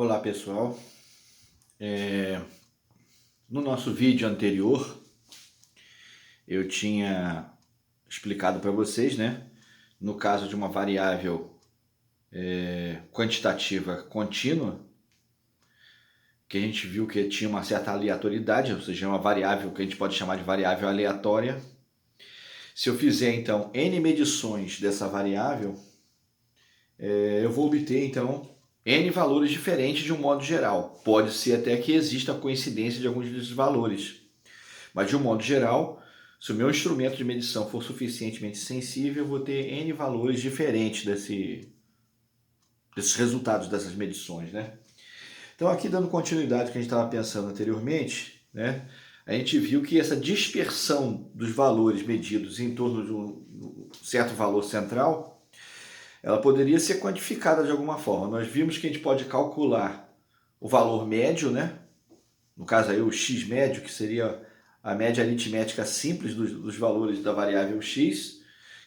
Olá pessoal, no nosso vídeo anterior eu tinha explicado para vocês, né, no caso de uma variável quantitativa contínua, que a gente viu que tinha uma certa aleatoriedade, ou seja, uma variável que a gente pode chamar de variável aleatória. Se eu fizer então n medições dessa variável, eu vou obter então N valores diferentes de um modo geral. Pode ser até que exista a coincidência de alguns desses valores. Mas de um modo geral, se o meu instrumento de medição for suficientemente sensível, eu vou ter N valores diferentes desses resultados dessas medições, né? Então aqui dando continuidade ao que a gente estava pensando anteriormente, né? A gente viu que essa dispersão dos valores medidos em torno de um certo valor central, ela poderia ser quantificada de alguma forma. Nós vimos que a gente pode calcular o valor médio, né? No caso aí o x médio, que seria a média aritmética simples dos valores da variável x,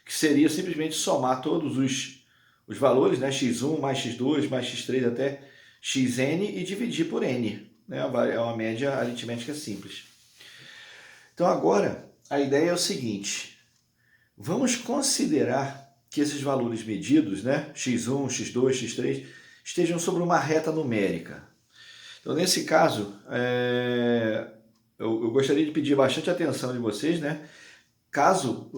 que seria simplesmente somar todos os valores, né? x1 mais x2 mais x3 até xn e dividir por n. Né? É uma média aritmética simples. Então agora a ideia é o seguinte: vamos considerar que esses valores medidos, né, x1, x2, x3, estejam sobre uma reta numérica. Então, nesse caso, eu gostaria de pedir bastante atenção de vocês, né? Caso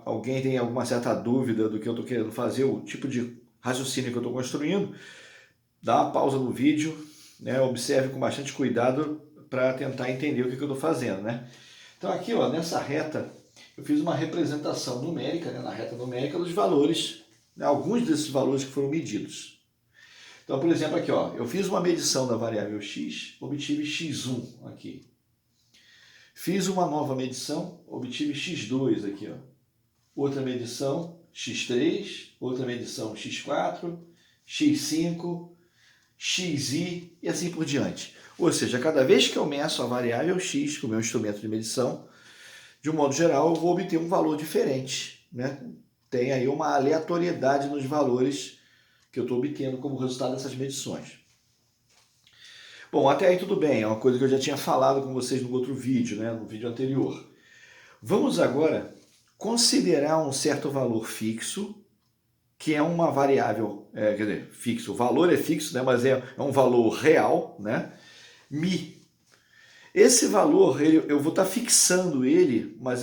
alguém tenha alguma certa dúvida do que eu estou querendo fazer, o tipo de raciocínio que eu estou construindo, dá uma pausa no vídeo, né? Observe com bastante cuidado para tentar entender o que eu estou fazendo, né? Então, aqui, ó, nessa reta, eu fiz uma representação numérica, né, na reta numérica, dos valores, né, alguns desses valores que foram medidos. Então, por exemplo, aqui, ó, eu fiz uma medição da variável x, obtive x1 aqui. Fiz uma nova medição, obtive x2 aqui, ó. Outra medição, x3, outra medição, x4, x5, xi e assim por diante. Ou seja, cada vez que eu meço a variável x com o meu instrumento de medição, de um modo geral, eu vou obter um valor diferente, né? Tem aí uma aleatoriedade nos valores que eu estou obtendo como resultado dessas medições. Bom, até aí tudo bem, é uma coisa que eu já tinha falado com vocês no outro vídeo, né? No vídeo anterior. Vamos agora considerar um certo valor fixo, que é uma variável, quer dizer, fixo, o valor é fixo, né? Mas é um valor real, né? Mi. Esse valor, eu vou estar fixando ele, mas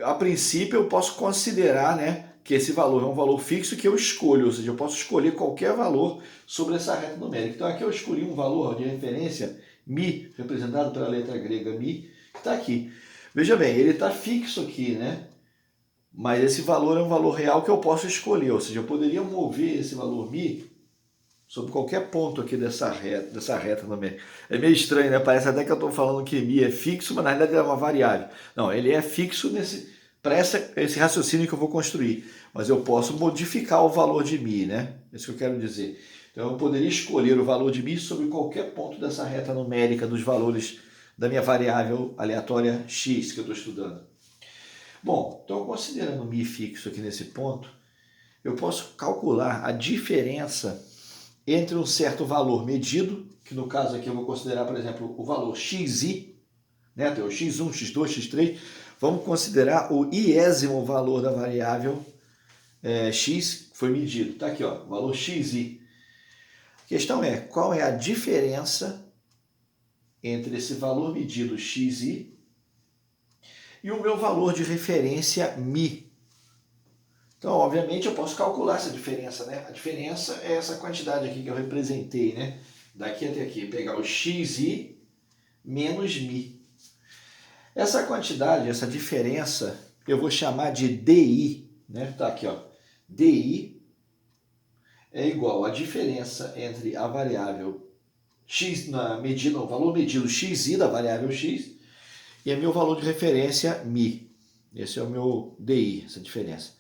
a princípio eu posso considerar, né, que esse valor é um valor fixo que eu escolho, ou seja, eu posso escolher qualquer valor sobre essa reta numérica. Então aqui eu escolhi um valor de referência, mi, representado pela letra grega mi, que está aqui. Veja bem, ele está fixo aqui, né? Mas esse valor é um valor real que eu posso escolher, ou seja, eu poderia mover esse valor mi sobre qualquer ponto aqui dessa reta numérica. É meio estranho, né? Parece até que eu estou falando que mi é fixo, mas na realidade é uma variável. Não, ele é fixo para esse raciocínio que eu vou construir. Mas eu posso modificar o valor de mi, né? É isso que eu quero dizer. Então eu poderia escolher o valor de mi sobre qualquer ponto dessa reta numérica dos valores da minha variável aleatória x que eu estou estudando. Bom, então considerando mi fixo aqui nesse ponto, eu posso calcular a diferença entre um certo valor medido, que no caso aqui eu vou considerar, por exemplo, o valor xi, né? Tem o x1, x2, x3. Vamos considerar o iésimo valor da variável x que foi medido. Está aqui, ó, o valor xi. A questão é, qual é a diferença entre esse valor medido xi e o meu valor de referência mi? Então, obviamente, eu posso calcular essa diferença, né? A diferença é essa quantidade aqui que eu representei, né? Daqui até aqui, pegar o xi menos mi. Essa quantidade, essa diferença, eu vou chamar de di, né? Tá aqui, ó. Di é igual à diferença entre a variável x na medida, o valor medido xi da variável x e o meu valor de referência mi. Esse é o meu di, essa diferença.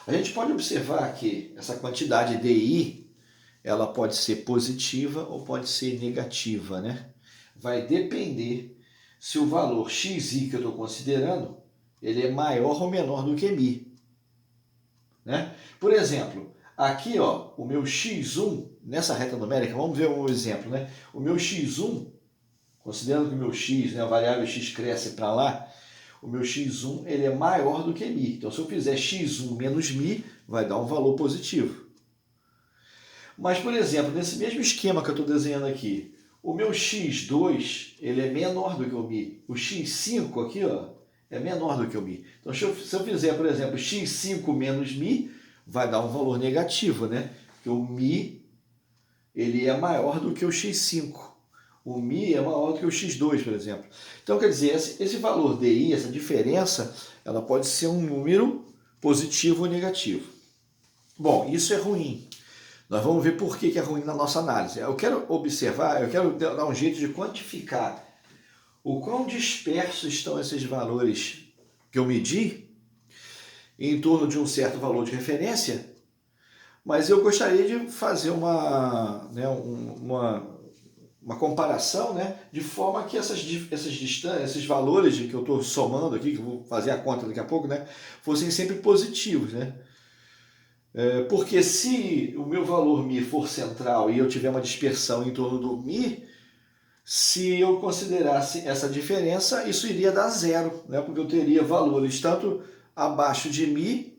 A gente pode observar que essa quantidade di, ela pode ser positiva ou pode ser negativa, né? Vai depender se o valor xi que eu estou considerando, ele é maior ou menor do que mi. Né? Por exemplo, Aqui, ó, o meu x1, nessa reta numérica, vamos ver um exemplo, né? O meu x1, considerando que o meu x, né, a variável x cresce para lá, o meu x1 ele é maior do que μ. Então, se eu fizer x1 menos μ, vai dar um valor positivo. Mas, por exemplo, nesse mesmo esquema que eu estou desenhando aqui, o meu x2 ele é menor do que o μ. O x5 aqui, ó, é menor do que o μ. Então, se eu fizer, por exemplo, x5 menos μ, vai dar um valor negativo, né? Porque o μ ele é maior do que o x5. O μ é maior do que o x2, por exemplo. Então, quer dizer, esse valor di, essa diferença, ela pode ser um número positivo ou negativo. Bom, isso é ruim. Nós vamos ver por que é ruim na nossa análise. Eu quero observar, eu quero dar um jeito de quantificar o quão dispersos estão esses valores que eu medi em torno de um certo valor de referência, mas eu gostaria de fazer uma comparação, né, de forma que essas distâncias, esses valores que eu estou somando aqui, que eu vou fazer a conta daqui a pouco, né, fossem sempre positivos, né? Porque se o meu valor μ for central e eu tiver uma dispersão em torno do μ, se eu considerasse essa diferença, isso iria dar zero, né? Porque eu teria valores tanto abaixo de μ,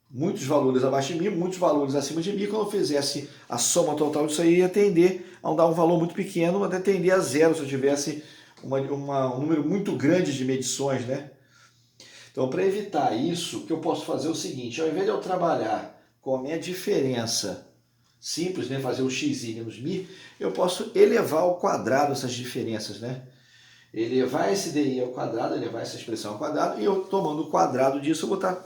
muitos valores abaixo de μ, muitos valores acima de μ. Quando eu fizesse a soma total disso aí, ia tender a dar um valor muito pequeno, até tender a zero se eu tivesse um número muito grande de medições, né? Então, para evitar isso, o que eu posso fazer é o seguinte: ao invés de eu trabalhar com a minha diferença simples, né, fazer o xi menos μ, eu posso elevar ao quadrado essas diferenças, né? Elevar esse di ao quadrado, elevar essa expressão ao quadrado, e eu tomando o quadrado disso, eu vou estar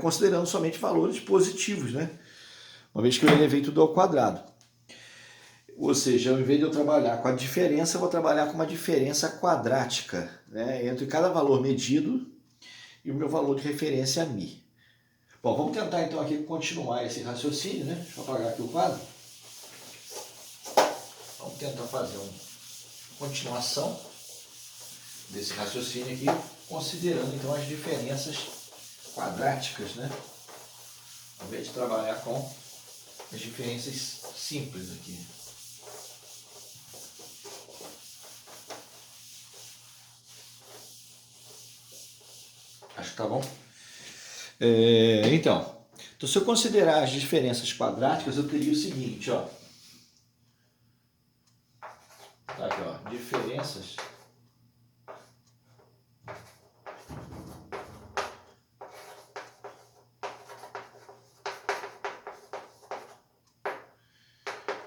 considerando somente valores positivos, né? Uma vez que eu elevei tudo ao quadrado. Ou seja, ao invés de eu trabalhar com a diferença, eu vou trabalhar com uma diferença quadrática, né, entre cada valor medido e o meu valor de referência μ. Bom, vamos tentar então aqui continuar esse raciocínio, né? Deixa eu apagar aqui o quadro. Vamos tentar fazer uma continuação desse raciocínio aqui, considerando então as diferenças quadráticas, né? Ao invés de trabalhar com as diferenças simples aqui. Acho que tá bom. Então, se eu considerar as diferenças quadráticas, eu teria o seguinte, ó. Tá aqui, ó, diferenças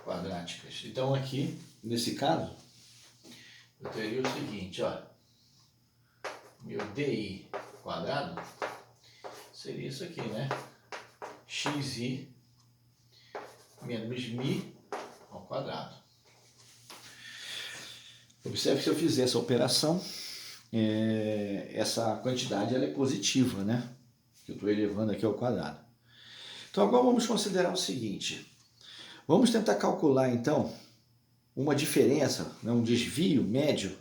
quadráticas. Então aqui, nesse caso, eu teria o seguinte, ó. Meu di quadrado seria isso aqui, né? xi menos μ ao quadrado. Observe que se eu fizer essa operação, essa quantidade ela é positiva, né? Que eu estou elevando aqui ao quadrado. Então agora vamos considerar o seguinte. Vamos tentar calcular então uma diferença, né, um desvio médio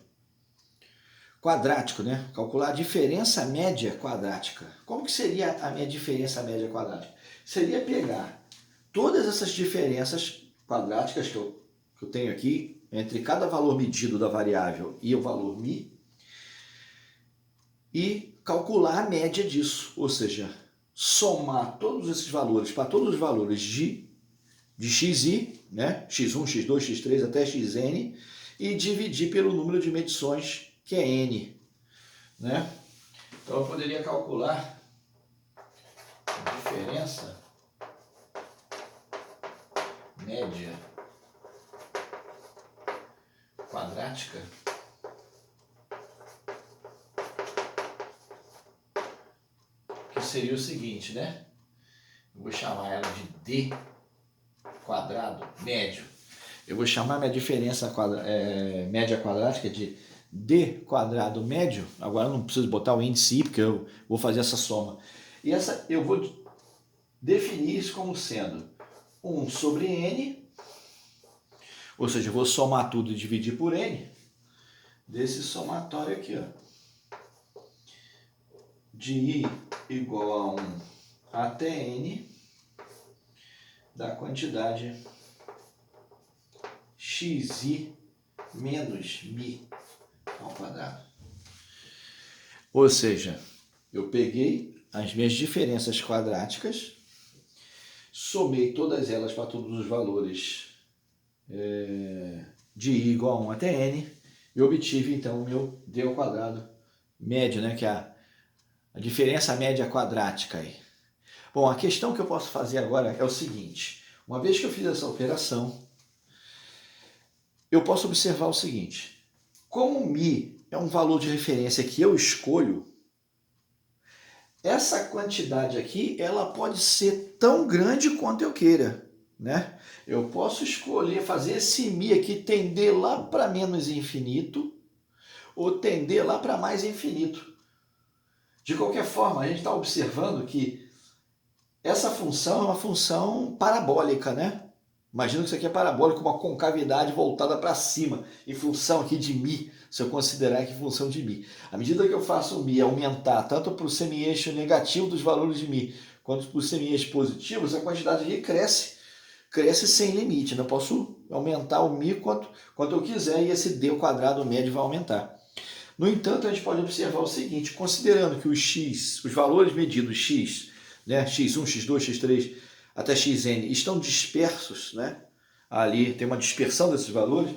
quadrático, né? Calcular a diferença média quadrática. Como que seria a minha diferença média quadrática? Seria pegar todas essas diferenças quadráticas que eu tenho aqui, entre cada valor medido da variável e o valor μ, e calcular a média disso, ou seja, somar todos esses valores para todos os valores de xi, né? x1, x2, x3 até xn, e dividir pelo número de medições, que é n, né? Então eu poderia calcular a diferença média quadrática que seria o seguinte, né? Eu vou chamar ela de d quadrado médio. Eu vou chamar minha diferença média quadrática de d quadrado médio. Agora eu não preciso botar o índice i, porque eu vou fazer essa soma. E eu vou definir isso como sendo 1 sobre n, ou seja, eu vou somar tudo e dividir por n, desse somatório aqui, ó, de i igual a 1 até n, da quantidade xi menos mi ao quadrado. Ou seja, eu peguei as minhas diferenças quadráticas, somei todas elas para todos os valores de i igual a 1 até n, e obtive então o meu d ao quadrado médio, né, que é a diferença média quadrática aí. Bom, a questão que eu posso fazer agora é o seguinte: uma vez que eu fiz essa operação, eu posso observar o seguinte: como mi é um valor de referência que eu escolho, essa quantidade aqui ela pode ser tão grande quanto eu queira, né? Eu posso escolher fazer esse mi aqui tender lá para menos infinito ou tender lá para mais infinito. De qualquer forma, a gente está observando que essa função é uma função parabólica, né? Imagina que isso aqui é parabólico, uma concavidade voltada para cima, em função aqui de mi, se eu considerar aqui função de mi. À medida que eu faço o mi aumentar, tanto para o semi-eixo negativo dos valores de mi, quanto para o semi-eixo positivo, essa quantidade aqui cresce sem limite. Eu posso aumentar o mi quanto eu quiser e esse d ao quadrado médio vai aumentar. No entanto, a gente pode observar o seguinte: considerando que os valores medidos x, né, x1, x2, x3 até xn estão dispersos, né, ali tem uma dispersão desses valores,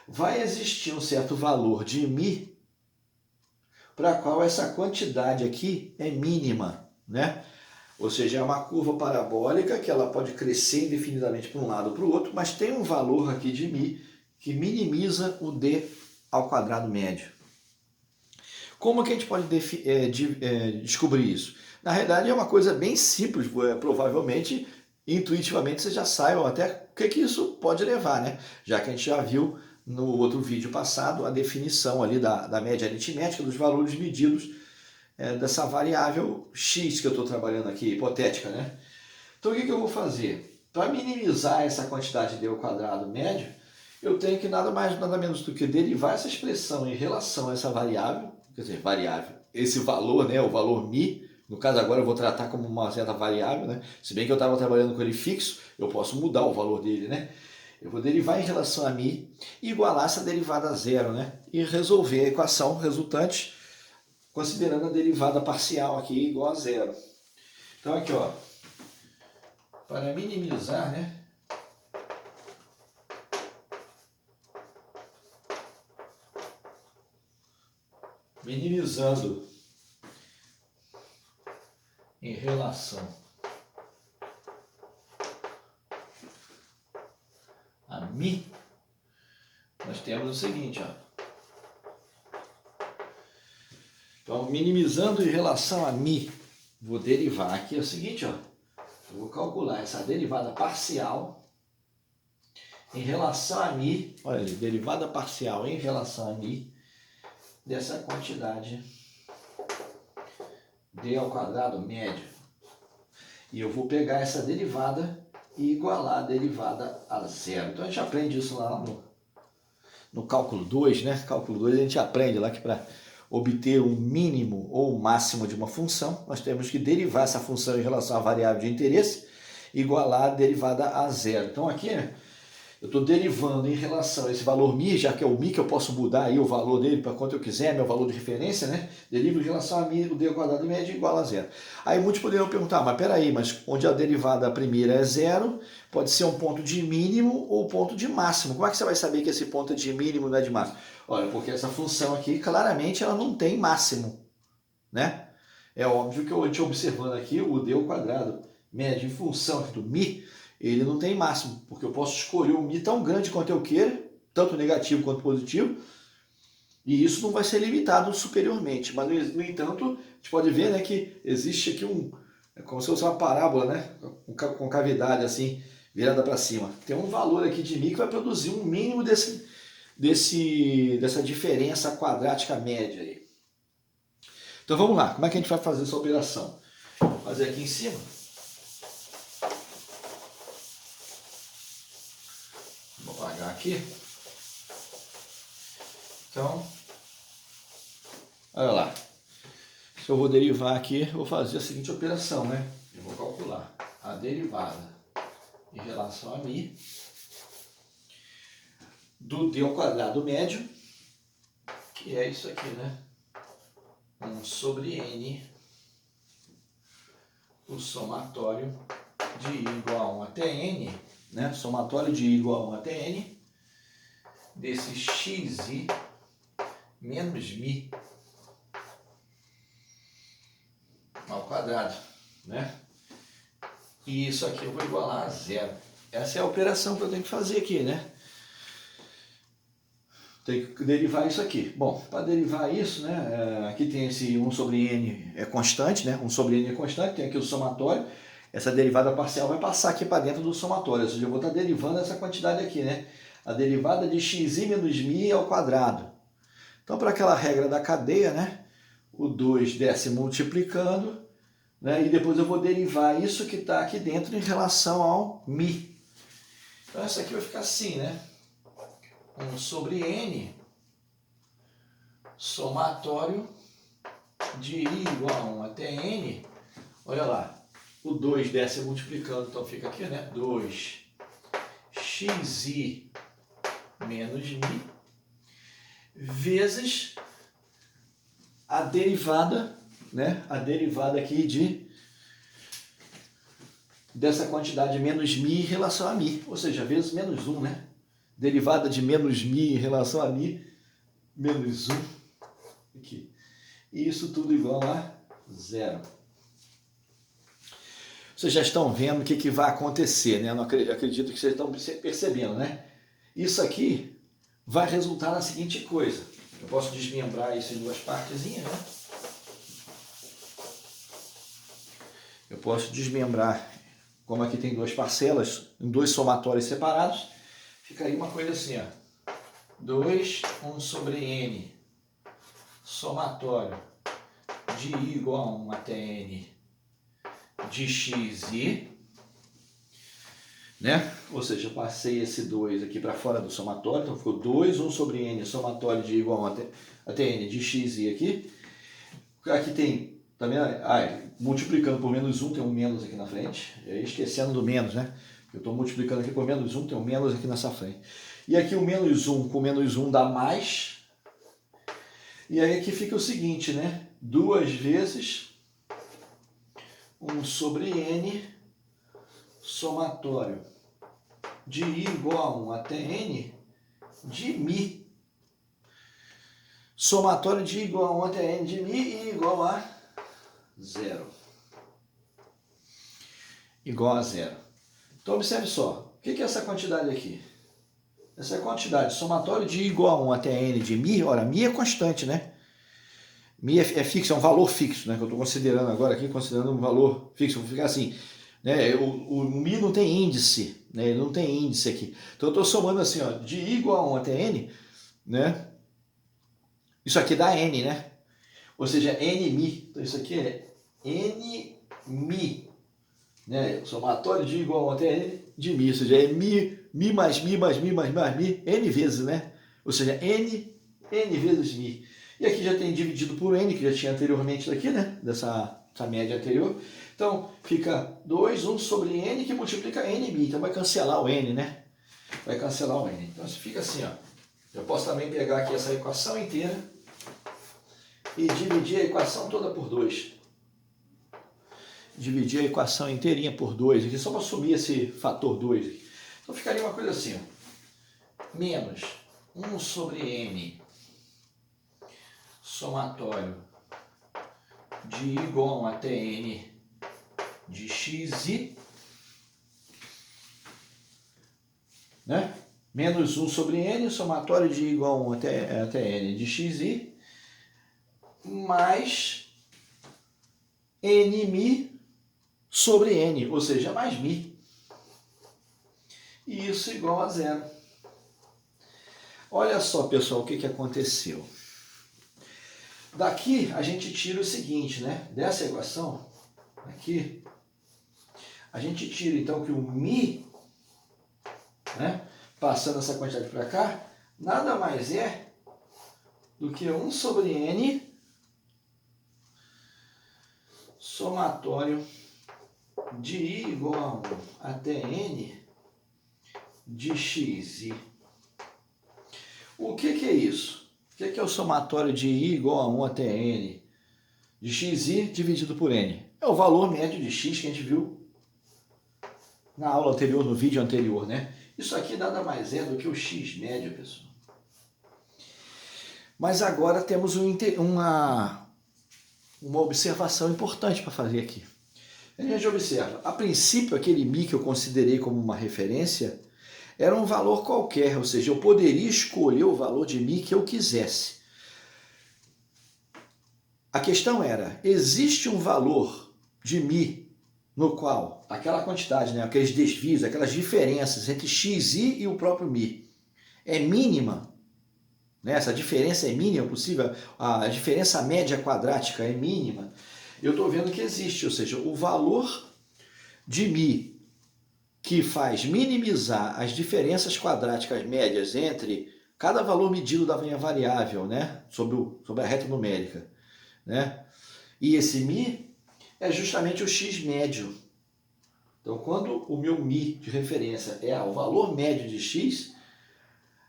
vai existir um certo valor de mi para a qual essa quantidade aqui é mínima, né? Ou seja, é uma curva parabólica que ela pode crescer indefinidamente para um lado ou para o outro, mas tem um valor aqui de mi que minimiza o d ao quadrado médio. Como que a gente pode descobrir isso? Na realidade é uma coisa bem simples, provavelmente, intuitivamente vocês já saibam até o que isso pode levar, né? Já que a gente já viu no outro vídeo passado a definição ali da média aritmética dos valores medidos dessa variável x que eu estou trabalhando aqui, hipotética, né? Então o que eu vou fazer? Para minimizar essa quantidade d ao quadrado médio, eu tenho que nada mais, nada menos do que derivar essa expressão em relação a essa variável, quer dizer, variável, esse valor, né, o valor mi, no caso agora eu vou tratar como uma certa variável, né? Se bem que eu estava trabalhando com ele fixo, eu posso mudar o valor dele, né? Eu vou derivar em relação a mi e igualar essa derivada a zero, né? E resolver a equação resultante considerando a derivada parcial aqui igual a zero. Então aqui, ó, para minimizar, né? Minimizando em relação a mi, nós temos o seguinte, ó. Então, minimizando em relação a mi, vou derivar aqui o seguinte, ó. Eu vou calcular essa derivada parcial em relação a mi, olha ali, derivada parcial em relação a mi dessa quantidade d ao quadrado médio. E eu vou pegar essa derivada e igualar a derivada a zero. Então a gente aprende isso lá no cálculo 2, né? Cálculo 2 a gente aprende lá que para obter o mínimo ou o máximo de uma função, nós temos que derivar essa função em relação à variável de interesse, igualar a derivada a zero. Então aqui, né, eu estou derivando em relação a esse valor mi, já que é o mi que eu posso mudar aí o valor dele para quanto eu quiser, meu valor de referência, né? Derivo em relação a mi, o d ao quadrado médio igual a zero. Aí muitos poderiam perguntar, mas peraí, mas onde a derivada primeira é zero, pode ser um ponto de mínimo ou ponto de máximo. Como é que você vai saber que esse ponto é de mínimo e não é de máximo? Olha, porque essa função aqui, claramente, ela não tem máximo, né? É óbvio que eu estou observando aqui o d ao quadrado médio em função aqui do mi, ele não tem máximo, porque eu posso escolher um mi tão grande quanto eu queira, tanto negativo quanto positivo, e isso não vai ser limitado superiormente. Mas, no entanto, a gente pode ver, né, que existe aqui é como se fosse uma parábola, né, com cavidade assim, virada para cima. Tem um valor aqui de mi que vai produzir um mínimo dessa diferença quadrática média aí. Então vamos lá, como é que a gente vai fazer essa operação? Vou fazer aqui em cima. Vou apagar aqui. Então, olha lá. Se eu vou derivar aqui, eu vou fazer a seguinte operação, né? Eu vou calcular a derivada em relação a μ, do d ao quadrado médio, que é isso aqui, né? 1 sobre n, o somatório de i igual a 1 até n, né? Somatório de i igual a 1 até n, desse xi menos μ ao quadrado, né? E isso aqui eu vou igualar a zero. Essa é a operação que eu tenho que fazer aqui, né? Tem que derivar isso aqui. Bom, para derivar isso, né? Aqui tem esse 1 sobre n é constante, né? 1 sobre n é constante, tem aqui o somatório. Essa derivada parcial vai passar aqui para dentro do somatório, ou seja, eu vou estar derivando essa quantidade aqui, né? A derivada de xi menos μ ao quadrado. Então, para aquela regra da cadeia, né? O 2 desce multiplicando, né? E depois eu vou derivar isso que está aqui dentro em relação ao μ. Então, essa aqui vai ficar assim, né? 1 sobre n, somatório de i igual a 1 até n. Olha lá, o 2 desce multiplicando, então fica aqui, né? 2xi menos μ, vezes a derivada, né? A derivada aqui dessa quantidade menos μ em relação a μ, ou seja, vezes menos 1, né? Derivada de menos μ em relação a μ, menos 1, aqui. E isso tudo igual a zero. Vocês já estão vendo o que vai acontecer, né? Eu não acredito que vocês estão percebendo, né? Isso aqui vai resultar na seguinte coisa. Eu posso desmembrar isso em duas partezinhas, né? Eu posso desmembrar, como aqui tem duas parcelas, em dois somatórios separados, ficaria uma coisa assim, ó. 2, 1 sobre n, somatório de i igual a 1 até n de xi, né? Ou seja, eu passei esse 2 aqui para fora do somatório, então ficou 2, 1 sobre n, somatório de i igual a 1 até n de xi aqui. Aqui tem, tá vendo? Multiplicando por menos 1, tem um menos aqui na frente, e aí esquecendo do menos, né? Eu estou multiplicando aqui por menos 1, tem um menos aqui nessa frente. E aqui o menos 1 com menos 1 dá mais. E aí aqui fica o seguinte, né? 2 vezes 1 sobre n, somatório de i igual a 1 até n de μ. Somatório de i igual a 1 até n de μ e igual a zero. Igual a zero. Então observe só, o que é essa quantidade aqui? Essa quantidade, somatório de i igual a 1 até n de μ, ora, μ é constante, né? μ é fixo, é um valor fixo, né? Que eu estou considerando agora aqui, considerando um valor fixo. Vou ficar assim, né? O μ não tem índice, né? Ele não tem índice aqui. Então eu estou somando assim, ó, de i igual a 1 até n, né? Isso aqui dá n, né? Ou seja, nμ. Então isso aqui é nμ, né? O somatório de i igual a 1 até n de μ, ou seja, é μ mais μ mais μ mais μ, n vezes, né? Ou seja, n vezes μ. E aqui já tem dividido por n, que já tinha anteriormente daqui, né? Dessa média anterior. Então, fica 2, 1 sobre n, que multiplica nμ. Então, vai cancelar o n, né? Vai cancelar o n. Então, fica assim, ó. Eu posso também pegar aqui essa equação inteira e dividir a equação toda por 2. Dividir a equação inteirinha por 2. Aqui só para assumir esse fator 2. Então, ficaria uma coisa assim, ó. Menos 1 sobre n, somatório de i igual a 1 até n de xi, né? Menos 1 sobre n, somatório de i igual a 1 até n de xi, mais nμ sobre n, ou seja, mais μ. E isso igual a zero. Olha só, pessoal, o que aconteceu. Daqui a gente tira o seguinte, né? Dessa equação, aqui, a gente tira então que o μ, né? Passando essa quantidade para cá, nada mais é do que 1 sobre n somatório de i igual a 1 até n de xi. O que é isso? O que é o somatório de i igual a 1 até n de xi dividido por n? É o valor médio de x que a gente viu na aula anterior, no vídeo anterior, né? Isso aqui nada mais é do que o x médio, pessoal. Mas agora temos uma observação importante para fazer aqui. A gente observa, a princípio aquele mi que eu considerei como uma referência era um valor qualquer, ou seja, eu poderia escolher o valor de mi que eu quisesse. A questão era, existe um valor de mi no qual aquela quantidade, né, aqueles desvios, aquelas diferenças entre xi e o próprio mi é mínima? Né? Essa diferença é mínima possível? A diferença média quadrática é mínima? Eu estou vendo que existe, ou seja, o valor de mi que faz minimizar as diferenças quadráticas médias entre cada valor medido da minha variável, né, sobre a reta numérica, né, e esse mi é justamente o x médio. Então, quando o meu mi de referência é o valor médio de x,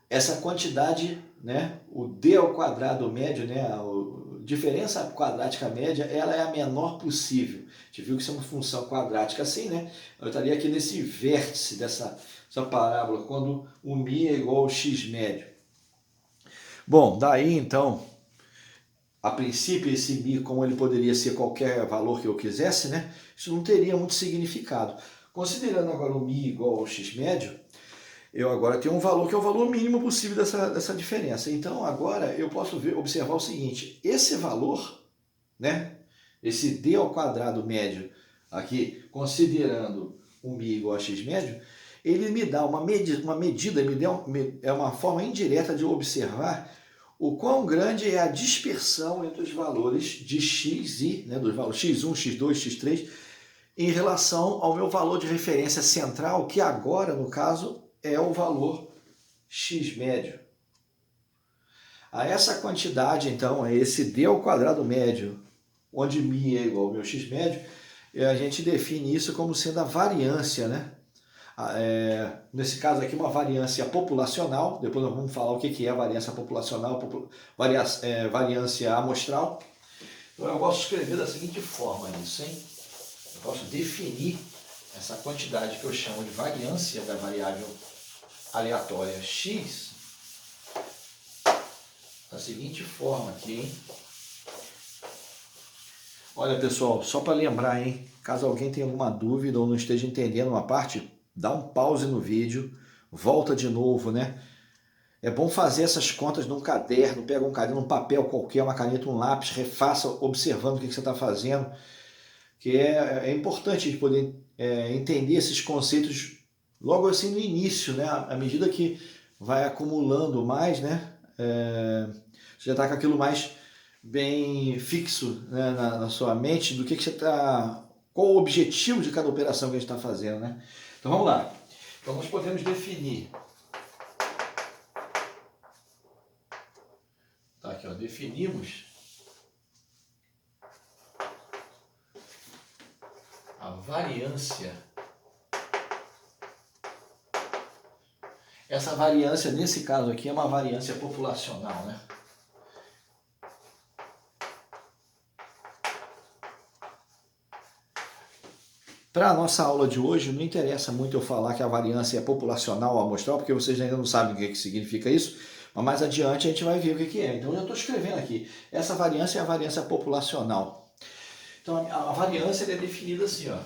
essa quantidade, né, o d ao quadrado médio, né, a diferença quadrática média, ela é a menor possível. A gente viu que isso é uma função quadrática assim, né? Eu estaria aqui nesse vértice dessa parábola, quando o mi é igual ao x médio. Bom, daí então, a princípio esse mi, como ele poderia ser qualquer valor que eu quisesse, né? Isso não teria muito significado. Considerando agora o mi igual ao x médio, eu agora tenho um valor que é o valor mínimo possível dessa diferença. Então agora eu posso observar o seguinte, esse valor, né, esse d ao quadrado médio aqui, considerando o mi igual a x médio, ele me dá uma medida, é uma forma indireta de observar o quão grande é a dispersão entre os valores de xi, né, dos valores x1, x2, x3, em relação ao meu valor de referência central, que agora, no caso, é o valor x médio. A essa quantidade, então, é esse d ao quadrado médio, onde mi é igual ao meu x médio, a gente define isso como sendo a variância, né? Nesse caso aqui, uma variância populacional, depois nós vamos falar o que é a variância populacional, variância amostral. Então eu posso escrever da seguinte forma isso, hein? Eu posso definir essa quantidade que eu chamo de variância da variável aleatória x da seguinte forma aqui, hein? Olha, pessoal, só para lembrar, hein? Caso alguém tenha alguma dúvida ou não esteja entendendo uma parte, dá um pause no vídeo, volta de novo, né? É bom fazer essas contas num caderno, pega um caderno, um papel qualquer, uma caneta, um lápis, refaça observando o que você está fazendo, que é importante a gente poder entender esses conceitos logo assim no início, né? À medida que vai acumulando mais, né? Você já está com aquilo mais bem fixo, né, na sua mente do que você está, qual o objetivo de cada operação que a gente está fazendo, né? Então vamos lá. Então nós podemos definir, tá aqui, ó, definimos a variância. Essa variância, nesse caso aqui, é uma variância populacional, né? Para a nossa aula de hoje, não interessa muito eu falar que a variância é populacional ou amostral, porque vocês ainda não sabem o que significa isso, mas mais adiante a gente vai ver o que é. Então eu estou escrevendo aqui, essa variância é a variância populacional. Então a variância é definida assim, ó.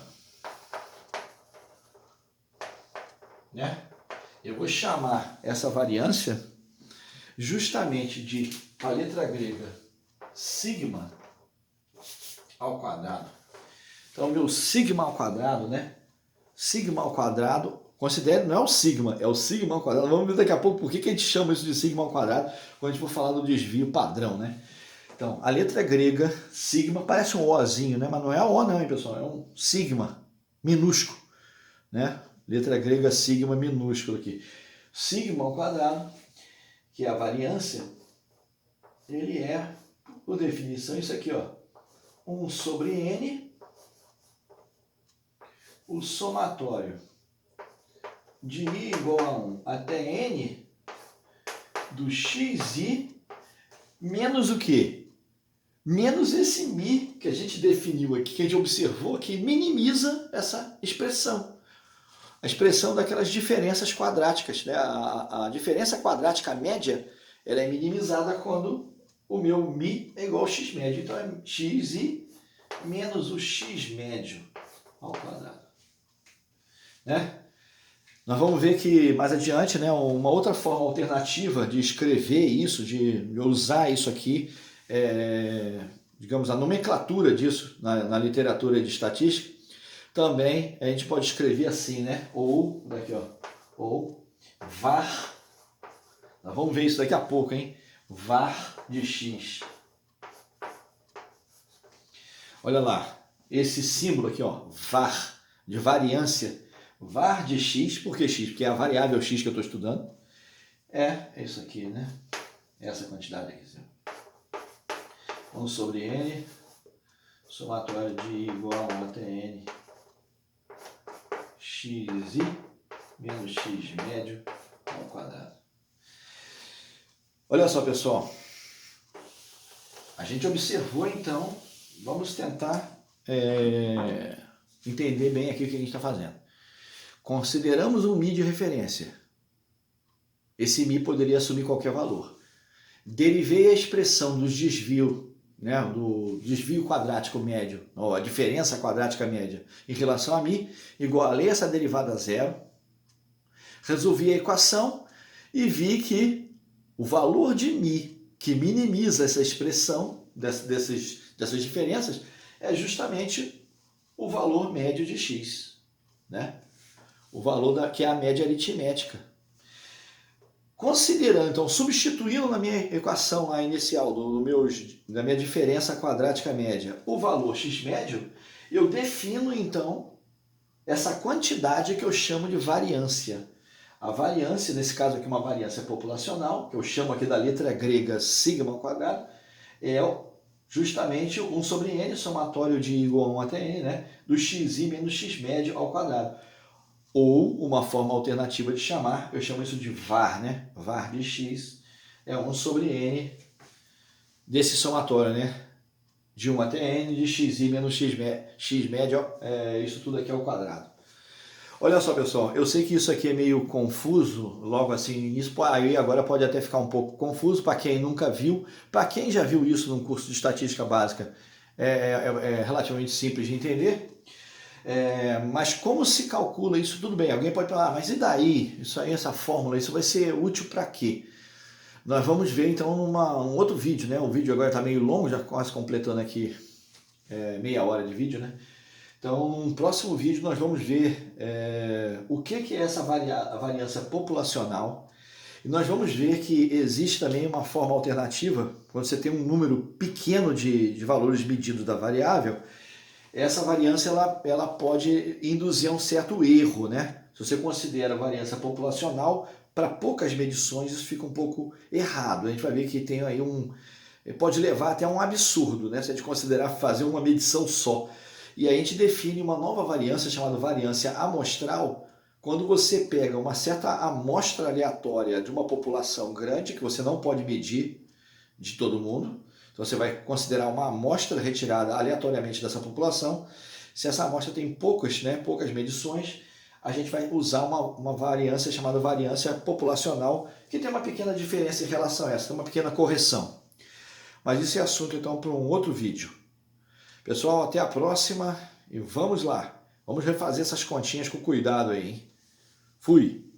Né? Eu vou chamar essa variância justamente de a letra grega sigma ao quadrado. Então, meu sigma ao quadrado, né? Sigma ao quadrado, considere, não é o sigma, é o sigma ao quadrado. Vamos ver daqui a pouco por que a gente chama isso de sigma ao quadrado, quando a gente for falar do desvio padrão, né? Então, a letra grega, sigma, parece um Ozinho, né? Mas não é O não, hein, pessoal? É um sigma minúsculo, né? Letra grega sigma minúsculo aqui. Sigma ao quadrado, que é a variância, ele é, por definição, isso aqui, ó, 1 sobre n, o somatório de I igual a 1 até N do xi menos o quê? Menos esse mi que a gente definiu aqui, que a gente observou, que minimiza essa expressão. A expressão daquelas diferenças quadráticas, né? A diferença quadrática média, ela é minimizada quando o meu mi é igual ao x médio. Então é xi menos o x médio ao quadrado. Né? Nós vamos ver que mais adiante, né, uma outra forma alternativa de escrever isso, de usar isso aqui, digamos, a nomenclatura disso na literatura de estatística, também a gente pode escrever assim, né? Ou, daqui ó, ou var, nós vamos ver isso daqui a pouco, hein? Var de x. Olha lá, esse símbolo aqui, ó, var, de variância, var de x, por que x? Porque é a variável x que eu estou estudando, é isso aqui, né? Essa quantidade aqui. 1 sobre n, somatório de I igual a 1 até n, xi menos x médio ao quadrado. Olha só, pessoal, a gente observou então, vamos tentar entender bem aqui o que a gente está fazendo. Consideramos um mi de referência. Esse mi poderia assumir qualquer valor. Derivei a expressão dos desvios, né, do desvio quadrático médio, ou a diferença quadrática média em relação a mi, igualei essa derivada a zero, resolvi a equação e vi que o valor de mi, que minimiza essa expressão dessas diferenças, é justamente o valor médio de x, né? O valor que é a média aritmética. Considerando, então, substituindo na minha equação lá inicial, da minha diferença quadrática média, o valor x médio, eu defino, então, essa quantidade que eu chamo de variância. A variância, nesse caso aqui, uma variância populacional, que eu chamo aqui da letra grega sigma ao quadrado, é justamente 1 sobre n, somatório de I igual a 1 até n, né, do xi menos x médio ao quadrado. Ou uma forma alternativa de chamar, eu chamo isso de var, né? Var de x é 1 sobre n desse somatório, né? De 1 até n de xi menos x médio, isso tudo aqui ao quadrado. Olha só, pessoal, eu sei que isso aqui é meio confuso, logo assim no início, aí agora pode até ficar um pouco confuso para quem nunca viu. Para quem já viu isso num curso de estatística básica, é relativamente simples de entender. Mas como se calcula isso? Tudo bem, alguém pode falar, mas e daí? Isso aí, essa fórmula, isso vai ser útil para quê? Nós vamos ver então num outro vídeo, né? O vídeo agora está meio longo, já quase completando aqui meia hora de vídeo, né? Então, no próximo vídeo nós vamos ver o que é essa variância populacional. E nós vamos ver que existe também uma forma alternativa, quando você tem um número pequeno de valores medidos da variável, essa variância ela pode induzir a um certo erro, né? Se você considera a variância populacional, para poucas medições isso fica um pouco errado. A gente vai ver que tem aí pode levar até a um absurdo, né? Se a gente considerar fazer uma medição só. E aí a gente define uma nova variância chamada variância amostral, quando você pega uma certa amostra aleatória de uma população grande, que você não pode medir de todo mundo. Então você vai considerar uma amostra retirada aleatoriamente dessa população. Se essa amostra tem poucas medições, a gente vai usar uma variância chamada variância populacional, que tem uma pequena diferença em relação a essa, tem uma pequena correção. Mas isso é assunto então para um outro vídeo. Pessoal, até a próxima e vamos lá. Vamos refazer essas continhas com cuidado aí, hein? Fui!